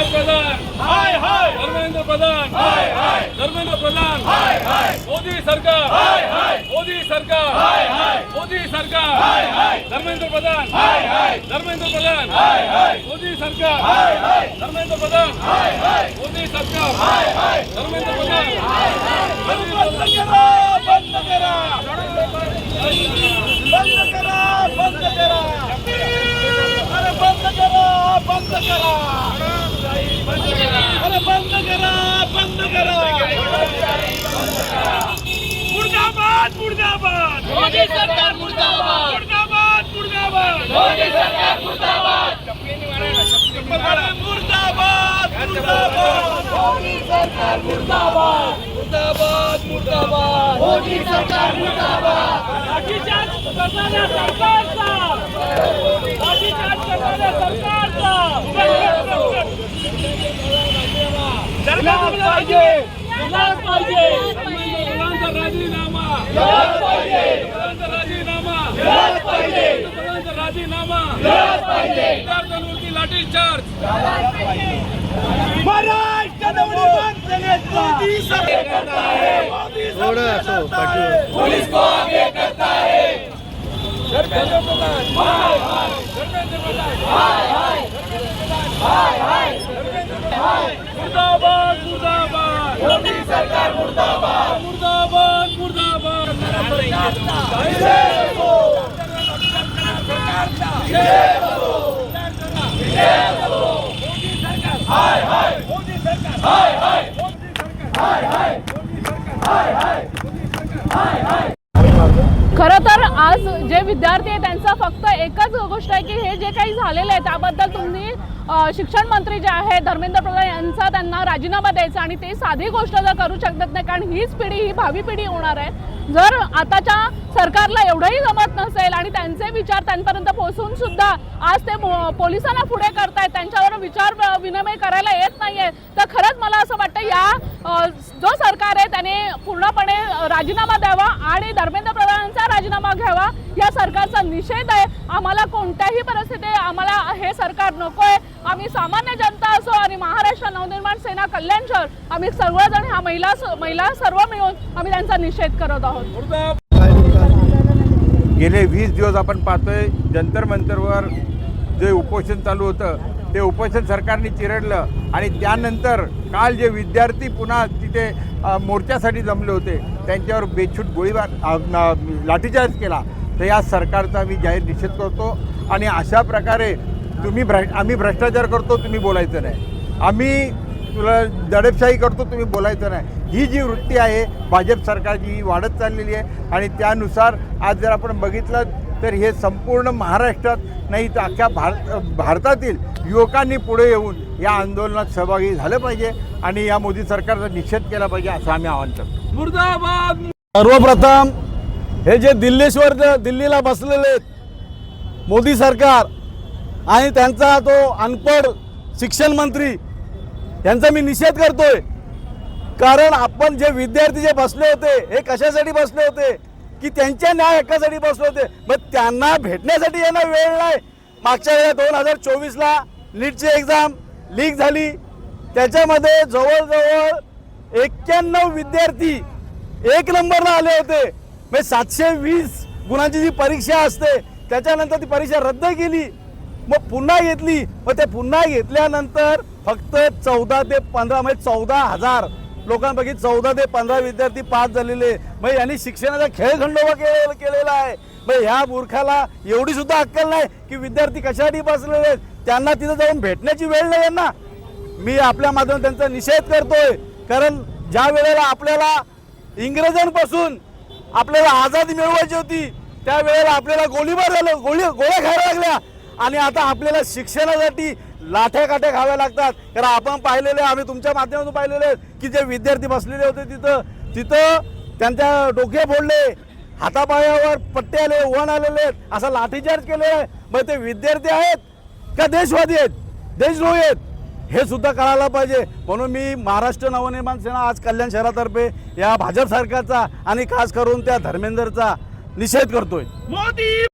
प्रधान हाय हाय, धर्मेंद्र प्रधान हाय हाय, धर्मेंद्र प्रधान हाय हाय, मोदी सरकार हाय हाय, मोदी सरकार हाय हाय, मोदी सरकार हाय हाय, धर्मेंद्र प्रधान हाय हाय, धर्मेंद्र प्रधान हाय हाय, मोदी सरकार हाय हाय, धर्मेंद्र प्रधान हाय हाय, मोदी सरकार हाय हाय, धर्मेंद्र प्रधान हाय हाय, बंद करा बंद करा बंद करा बंद करा, अरे बंद करा बंद करा, अरे बंद करा बंद करा, मुर्दाबाद मुर्दाबाद मोदी सरकार, मुर्दाबाद मुर्दाबाद मुर्दाबाद मोदी सरकार, मुर्दाबाद मुर्दाबाद मुर्दाबाद मोदी सरकार, मुर्दाबाद मुर्दाबाद मुर्दाबाद मोदी सरकार, मुर्दाबाद। लाठीचार्ज करणाऱ्या सरकारचा, लाठीचार्ज करणाऱ्या सरकारचा पाहिजे, पाहिजे राजीनामा, राजीनामा पाहिजे, राजीनामा पाहिजे, विद्यार्थ्यांवरती लाठीचार्ज महाराष्ट्र मोदी सरकार करता है, पुलिस को आगे करता है, धर्मेंद्र प्रधान हाय हाय, धर्मेंद्र प्रधान हाय हाय, हाय हाय, मुर्दाबाद मुर्दाबाद मोदी सरकार, मुर्दाबाद मुर्दाबाद मुर्दाबाद हाय हाय, मोदी सरकार हाय हाय, मोदी सरकार हाय हाय, मोदी सरकार हाय हाय, हाय हाय। खरं तर आज जे विद्यार्थी आहेत त्यांचा फक्त एकच गोष्ट आहे की हे जे काही झालेलं आहे त्याबद्दल तुम्ही शिक्षण मंत्री जे आहे धर्मेंद्र प्रधान यांचा त्यांना राजीनामा द्यायचा आणि ते साधी गोष्ट जर करू शकत नाही, कारण हीच पिढी ही भावी पिढी होणार आहे। जर आताच्या सरकारला एवढंही जमत नसेल आणि त्यांचे विचार त्यांपर्यंत पोहोचून सुद्धा आज ते पोलिसांना पुढे करतायत, त्यांच्यावर विचार विनिमय करायला येत नाहीये, तर खरंच मला असं वाटतं या जो सरकार आहे त्याने पूर्णपणे राजीनामा द्यावा आणि धर्मेंद्र प्रधानांचा राजीनामा घ्यावा। या सरकारचा निषेध आहे, आम्हाला कोणत्याही परिस्थितीत आम्हाला हे सरकार नकोय। आम्ही सामान्य जनता असो आणि महाराष्ट्र नवनिर्माण सेना कल्याण शहर आम्ही सर्वजण ह्या महिला सर्व मिळून आम्ही त्यांचा निषेध करत आहोत। गेले 20 दिवस आपण पाहतोय जंतर मंतरवर जे उपोषण चालू होतं ते उपोषण सरकारने चिरडलं आणि त्यानंतर काल जे विद्यार्थी पुन्हा तिथे मोर्चासाठी जमले होते त्यांच्यावर बेछूट गोळीबार लाठीचार्ज केला, तर या सरकारचा मी जाहीर निषेध करतो। आणि अशा प्रकारे आम्ही भ्रष्टाचार करतो तुम्ही बोलायचं नाही, आम्ही तुला दडपशाही करतो तुम्ही बोलायचं नाही, ही जी वृत्ती आहे भाजप सरकारची ही वाढत चाललेली आहे। आणि त्यानुसार आज जर आपण बघितलं तर हे संपूर्ण महाराष्ट्रात नाही तर अख्ख्या भारतातील युवकांनी पुढे येऊन या आंदोलनात सहभागी झालं पाहिजे आणि या मोदी सरकारचा निषेध केला पाहिजे असं आम्ही आवाहन करतो। मुर्दाबाद। सर्वप्रथम हे जे दिल्लीला बसलेले मोदी सरकार आणि त्यांचा तो अनपढ शिक्षण मंत्री यांचा मी निषेध करतोय, कारण आपण जे विद्यार्थी जे बसले होते हे कशासाठी बसले होते की त्यांच्या न्याय हक्कासाठी बसले होते, मग त्यांना भेटण्यासाठी यांना वेळ नाही। मागच्या वेळेला 2024ला नीटची एक्झाम लीक झाली, त्याच्यामध्ये जवळजवळ 91 विद्यार्थी 1 नंबरला आले होते। मग 720 गुणांची जी परीक्षा असते त्याच्यानंतर ती परीक्षा रद्द केली, मग पुन्हा घेतली, मग ते पुन्हा घेतल्यानंतर फक्त 14 ते 15 म्हणजे 14,000 लोकांपैकी 14 ते 15 विद्यार्थी पास झालेले। मग यांनी शिक्षणाचा खेळखंडोबा केलेला आहे। मग ह्या मूर्खाला एवढी सुद्धा अक्कल नाही की विद्यार्थी कशासाठी बसलेले आहेत, त्यांना तिथं जाऊन भेटण्याची वेळ नाही यांना। मी आपल्या माध्यमातून त्यांचा निषेध करतोय, कारण ज्या वेळेला आपल्याला इंग्रजांपासून आपल्याला आझादी मिळवायची होती त्यावेळेला आपल्याला गोळीबार झालं, गोळ्या खायला लागल्या आणि आता आपल्याला शिक्षणासाठी लाठ्या काठ्या खाव्या लागतात। कारण आपण पाहिलेले, आम्ही तुमच्या माध्यमातून पाहिलेले की जे विद्यार्थी बसलेले होते तिथं त्यांच्या डोके फोडले, हातापायावर पट्टे आले, वण आलेले, असा लाठीचार्ज केले। मग ते विद्यार्थी आहेत का देशवादी आहेत, देशद्रोही आहेत, हे सुद्धा कळायला पाहिजे। म्हणून मी महाराष्ट्र नवनिर्माण सेना आज कल्याण शहरातर्फे या भाजप सरकारचा आणि खास करून त्या धर्मेंद्रचा निषेध करतोय। मोदी